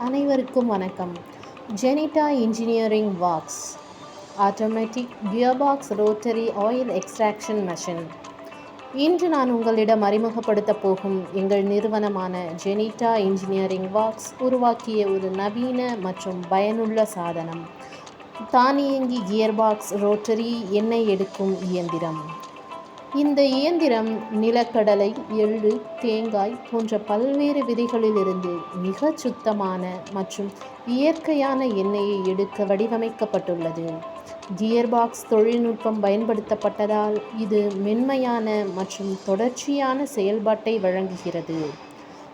அனைவருக்கும் வணக்கம். Jenita engineering works automatic gearbox rotary oil extraction machine. இன்று நான் உங்களிடம் அறிமுகப்படுத்தப் போகும் எங்கள் நிறுவனமான ஜெனிட்டா இன்ஜினியரிங் ஒர்க்ஸ் உருவாக்கிய ஒரு நவீன மற்றும் பயனுள்ள சாதனம், தானியங்கி கியர்பாக்ஸ் ரோட்டரி எண்ணெய் எடுக்கும் இயந்திரம். இந்த இயந்திரம் நிலக்கடலை, எள்ளு, தேங்காய் போன்ற பல்வேறு விதைகளிலிருந்து மிகச் சுத்தமான மற்றும் இயற்கையான எண்ணெயை எடுக்க வடிவமைக்கப்பட்டுள்ளது. கியர்பாக்ஸ் தொழில்நுட்பம் பயன்படுத்தப்பட்டதால் இது மென்மையான மற்றும் தொடர்ச்சியான செயல்பாட்டை வழங்குகிறது.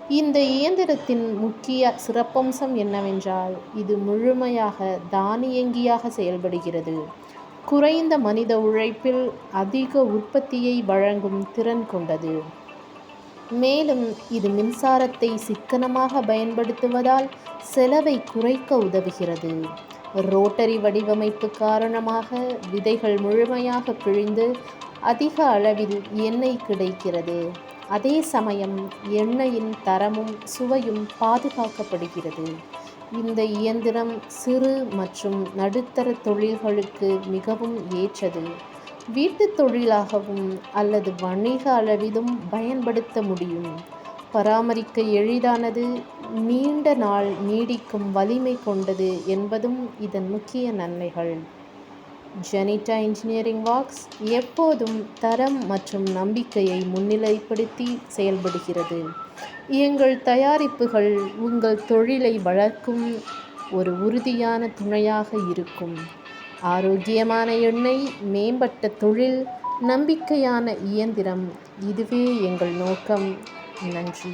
இந்த இயந்திரத்தின் முக்கிய சிறப்பம்சம் என்னவென்றால், இது முழுமையாக தானியங்கியாக செயல்படுகிறது. குறைந்த மனித உழைப்பில் அதிக உற்பத்தியை வழங்கும் திறன் கொண்டது. மேலும் இது மின்சாரத்தை சிக்கனமாக பயன்படுத்துவதால் செலவை குறைக்க உதவுகிறது. ரோட்டரி வடிவமைப்பு காரணமாக விதைகள் முழுமையாக பிழிந்து அதிக அளவில் எண்ணெய் கிடைக்கிறது. அதே சமயம் எண்ணெயின் தரமும் சுவையும் பாதுகாக்கப்படுகிறது. இந்த இயந்திரம் சிறு மற்றும் நடுத்தர தொழில்களுக்கு மிகவும் ஏற்றது. வீட்டுத் தொழிலாகவும் அல்லது வணிக அளவிலும் பயன்படுத்த முடியும். பராமரிக்க எளிதானது, நீண்ட நாள் நீடிக்கும் வலிமை கொண்டது என்பதும் இதன் முக்கிய நன்மைகள். ஜெனிட்டா இன்ஜினியரிங் ஒர்க்ஸ் எப்போதும் தரம் மற்றும் நம்பிக்கையை முன்னிலைப்படுத்தி செயல்படுகிறது. எங்கள் தயாரிப்புகள் உங்கள் தொழிலை வளர்க்கும் ஒரு உறுதியான துணையாக இருக்கும். ஆரோக்கியமான எண்ணெய், மேம்பட்ட தொழில், நம்பிக்கையான இயந்திரம், இதுவே எங்கள் நோக்கம். நன்றி.